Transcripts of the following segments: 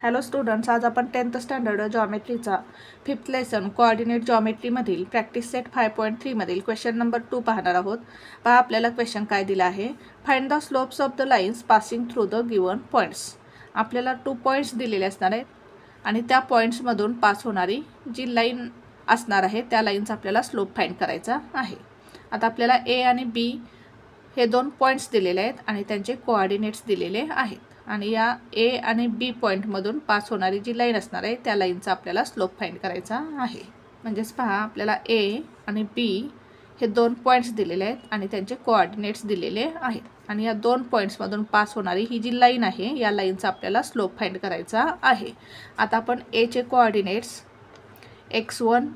Hello students, आज आपण 10th standard जॉमेट्रीचा 5th लेसन कोऑर्डिनेट जॉमेट्रीमधील प्रॅक्टिस सेट 5.3 मधील क्वेश्चन नंबर 2 पाहणार आहोत. पहा आपल्याला क्वेश्चन काय दिला आहे. Find the slopes of the lines passing through the given points. आपल्याला 2 पॉईंट्स दिलेले असणार आहेत आणि त्या पॉईंट्समधून पास होणारी जी लाईन असणार आहे त्या लाईनचा आपल्याला स्लोप फाइंड करायचा आहे. आता आपल्याला ए आणि बी हे 2 पॉईंट्स दिलेले आहेत आणि त्यांचे कोऑर्डिनेट्स दिलेले आहेत आणि या ए आणि बी पॉईंटमधून पास होणारी जी लाईन असणार आहे त्या लाईनचा आपल्याला स्लोप फाइंड करायचा आहे. म्हणजेच पहा आपल्याला ए आणि बी हे 2 पॉईंट्स दिलेले आहेत आणि त्यांचे कोऑर्डिनेट्स दिलेले आहेत आणि या 2 पॉईंट्समधून पास होणारी ही जी लाईन आहे या लाईनचा आपल्याला स्लोप फाइंड करायचा आहे. आता आपण एचे कोऑर्डिनेट्स x1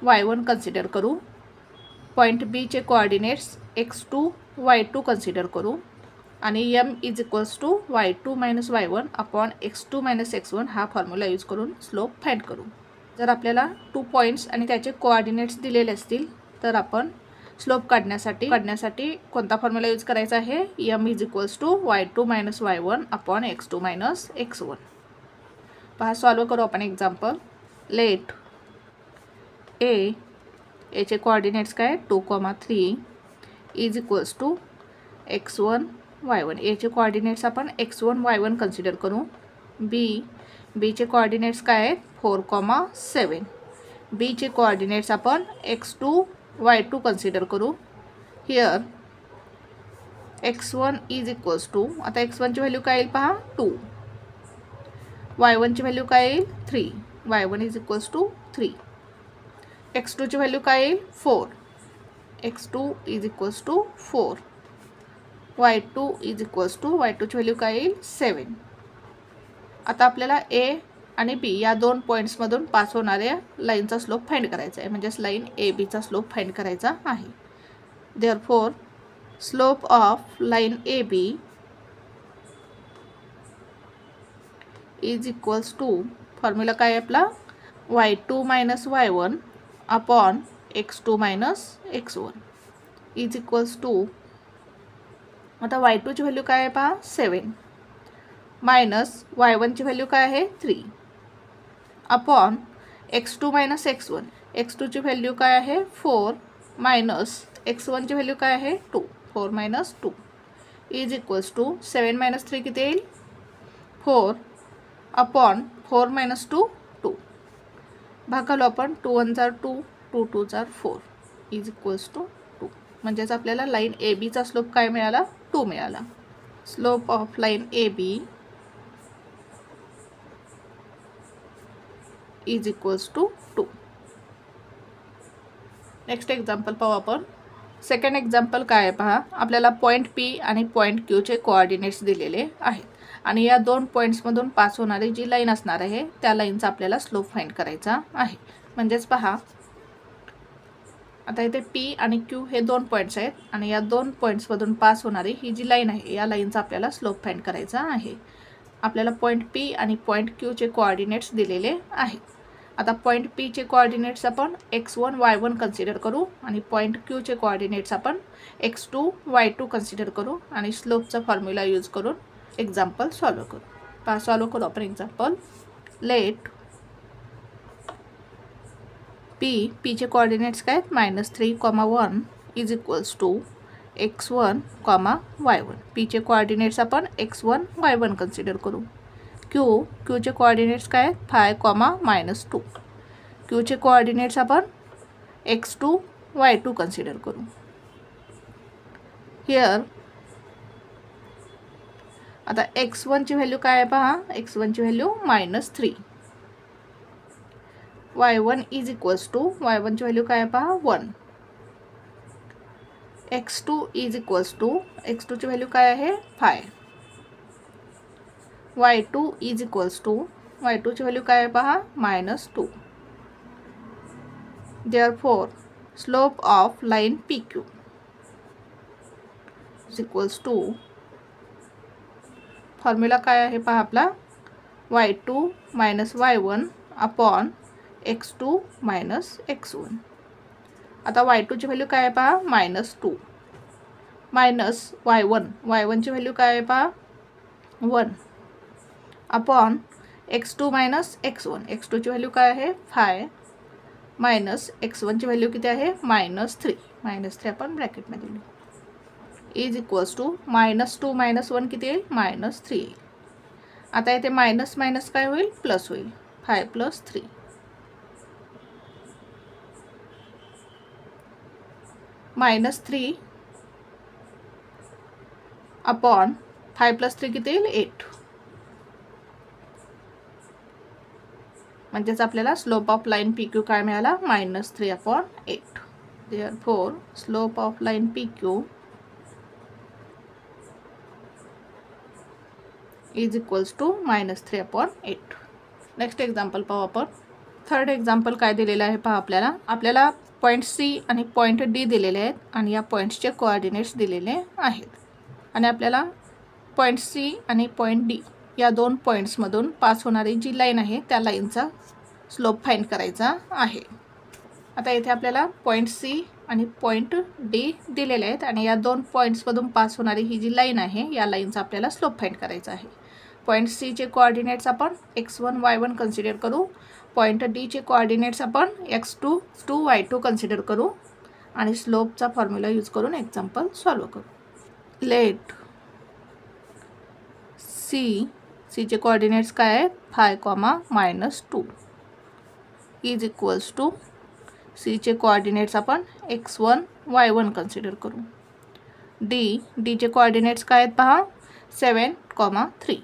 y1 कन्सिडर करू. पॉईंट बीचे कोऑर्डिनेट्स x2 y2 कन्सिडर करू आणि m is equals to y2 minus y1 upon x2 minus x1 हा फॉर्म्युला यूज करून स्लोप फाइंड करू. जर आपल्याला 2 पॉईंट्स आणि त्याचे कोऑर्डिनेट्स दिलेले असतील तर आपण स्लोप काढण्यासाठी कोणता फॉर्म्युला यूज करायचा आहे. m is equals to y2 minus y1 upon x2 minus x1. पहा सॉल्व करू आपण एक्झाम्पल. लेट एचे कोऑर्डिनेट्स काय 2,3 is equals to x1 y1. एचे कोऑर्डिनेट्स आपण x1 y1 कन्सिडर करू. बीचे कोऑर्डिनेट्स काय आहेत 4,7. बीचे कोऑर्डिनेट्स आपण x2 y2 कन्सिडर करू. Here x1 is equals to, आता x1 ची व्हॅल्यू काय येईल पहा 2. y1 ची व्हॅल्यू काय येईल 3. y1 is equals to 3. x2 ची व्हॅल्यू काय येईल 4. x2 is equals to 4. y2 is equals to, y2 ची व्हॅल्यू काय येईल 7. आता आपल्याला ए आणि बी या 2 पॉईंट्समधून पास होणाऱ्या लाईनचा स्लोप फाइंड करायचा आहे. म्हणजेच लाईन ए बीचा स्लोप फाइंड करायचा आहे. Therefore slope of line A B is equals to, formula काय आहे आपला y2 minus y1 upon x2 minus x1 is equals to, आता y2 ची व्हॅल्यू काय आहे पहा 7 मायनस y1 ची व्हॅल्यू काय आहे 3 upon x2 minus x1. x2 ची व्हॅल्यू काय आहे 4 मायनस x1 ची व्हॅल्यू काय आहे 2. 4 minus 2 is equals to 7 minus 3 किती येईल 4 अपॉन 4 मायनस 2 2. भागालो आपण 2 1 जार 2 2 2 जार 4 इज इक्वल्स टू 2. म्हणजेच आपल्याला लाईन ए बीचा स्लोप काय मिळाला 2 मिळाला. Slope of line A B is equals to 2. Next example पाहू आपण. सेकंड एक्झाम्पल काय आहे पहा. आपल्याला पॉईंट पी आणि पॉईंट क्यूचे कोऑर्डिनेट्स दिलेले आहेत आणि या 2 पॉईंट्समधून पास होणारी जी लाईन असणार आहे त्या लाईनचा आपल्याला स्लोप फाइंड करायचा आहे. म्हणजेच पहा आता इथे पी आणि क्यू हे 2 पॉईंट्स आहेत आणि या 2 पॉईंट्समधून पास होणारी ही जी लाईन आहे या लाईनचा आपल्याला स्लोप फाइंड करायचा आहे. आपल्याला पॉईंट पी आणि पॉईंट क्यूचे कोऑर्डिनेट्स दिलेले आहेत. आता पॉईंट पीचे कोऑर्डिनेट्स आपण x1 y1 कन्सिडर करू आणि पॉईंट क्यूचे कोऑर्डिनेट्स आपण x2 y2 कन्सिडर करू आणि स्लोपचा फॉर्म्युला यूज करून एक्झाम्पल सॉल्व करू. पहा सॉल्व करू आपण एक्झाम्पल. लेट पीचे कोऑर्डिनेट्स काय -3,1 is equals to x1 y1. पीचे कोऑर्डिनेट्स आपण x1 y1 कन्सिडर करू. क्यूचे कोऑर्डिनेट्स काय 5,-2. क्यूचे कोऑर्डिनेट्स आपण x2 y2 कन्सिडर करू. हिअर आता x1 ची व्हॅल्यू काय आहे पहा. x1 ची value -3. y1 is equals to, y1 ची व्हॅल्यू काय आहे पहा 1. x2 is equals to, x2 ची व्हॅल्यू काय आहे 5. y2 is equals to, y2 ची व्हॅल्यू काय आहे पहा -2. Therefore slope of line P Q is equals to, formula काय आहे पहा आपला y2 minus y1 upon x2 minus x1. आता y2 ची व्हॅल्यू काय आहे पहा -2 मायनस y1 ची व्हॅल्यू काय आहे पहा 1 upon x2 minus x1, x2 ची व्हॅल्यू काय आहे 5 मायनस x1 ची व्हॅल्यू किती आहे -3, -3 आपण ब्रॅकेटमध्ये लिहू, इज इक्वल्स टू -2 - 1 किती येईल -3 येईल. आता इथे मायनस मायनस काय होईल प्लस होईल, 5 + 3 -3 अपॉन 5 + 3 किती येईल 8. म्हणजेच आपल्याला स्लोप ऑफ लाईन PQ काय मिळाला -3/8. Therefore slope of line PQ is equals to -3/8. Next example पाहू आपण. थर्ड एक्झाम्पल काय दिलेलं आहे पहा, आपल्याला पॉईंट C आणि पॉईंट D दिलेले आहेत आणि या पॉईंट्सचे कोऑर्डिनेट्स दिलेले आहेत आणि आपल्याला पॉईंट C आणि पॉईंट D या दोन पॉईंट्समधून पास होणारी जी लाईन आहे त्या लाईनचा स्लोप फाइंड करायचा आहे. आता इथे आपल्याला पॉईंट C आणि पॉईंट D दिलेले आहेत आणि या दोन पॉईंट्समधून पास होणारी ही जी लाईन आहे या लाईनचा आपल्याला स्लोप फाइंड करायचा आहे. पॉईंट C चे कोऑर्डिनेट्स आपण x1 y1 कन्सिडर करू, पॉईंट D चे कोऑर्डिनेट्स आपण x2 y2 कन्सिडर करू आणि स्लोपचा फॉर्म्युला यूज करून एक्झाम्पल सॉल्व करू. लेट C चे कोऑर्डिनेट्स काय आहेत 5, -2 इज इक्वल्स टू C चे कोऑर्डिनेट्स आपण x1 y1 कन्सिडर करू. D चे कोऑर्डिनेट्स काय आहेत पहा 7, 3.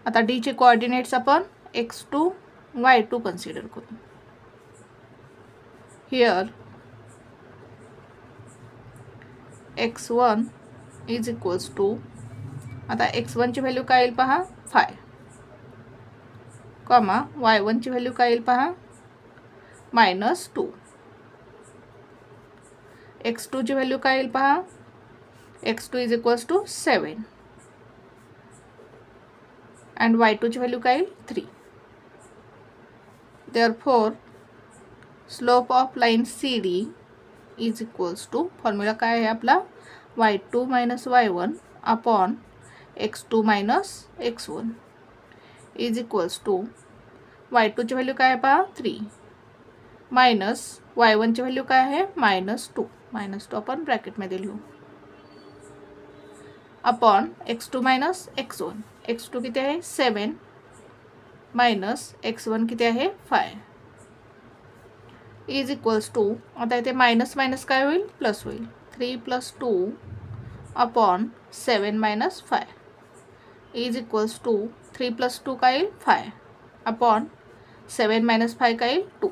आता D चे कोऑर्डिनेट्स आपण x2 y2 कन्सिडर करू. Here x1 is equals to, आता x1 ची व्हॅल्यू काय येईल पहा 5, y1 ची व्हॅल्यू काय येईल पहा -2, x2 ची व्हॅल्यू काय येईल पहा x2 is equals to 7 and y2 ची व्हॅल्यू काय येईल 3. Therefore slope of line CD is equals to, formula काय आहे आपला y2 - y1 upon x2 - x1 is equals to, y2 ची व्हॅल्यू काय आहे पहा 3 मायनस y1 ची व्हॅल्यू काय आहे -2, -2 आपण ब्रॅकेटमध्ये लिहू, अपॉन x2 - x1, x2 किती आहे 7 मायनस x1 किती आहे 5 इज इक्वल्स टू, आता इथे मायनस मायनस काय होईल प्लस होईल, 3 + 2 अपॉन 7 - 5 इज इक्वल्स टू 3 + 2 काय येईल 5 अपॉन 7 - 5 काय येईल 2.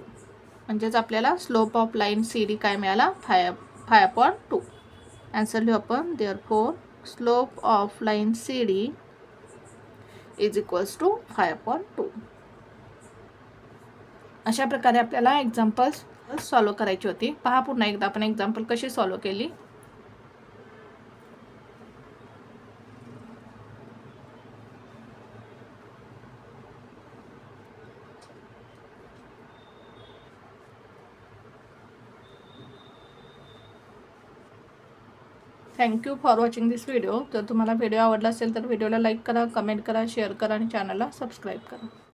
म्हणजेच आपल्याला स्लोप ऑफ लाईन CD काय मिळाला 5/2. आन्सर लिहू आपण. Therefore slope of line CD is equals to 5/2. अशा प्रकारे आपल्याला एक्झाम्पल्स सॉल्व करायची होती. पहा पुन्हा एकदा आपण एक्झाम्पल कशी सॉल्व केली. Thank you for watching this video. जर तुम्हाला व्हिडिओ आवडला असेल तर व्हिडिओला लाईक करा, कमेंट करा, शेअर करा आणि चॅनलला सबस्क्राईब करा.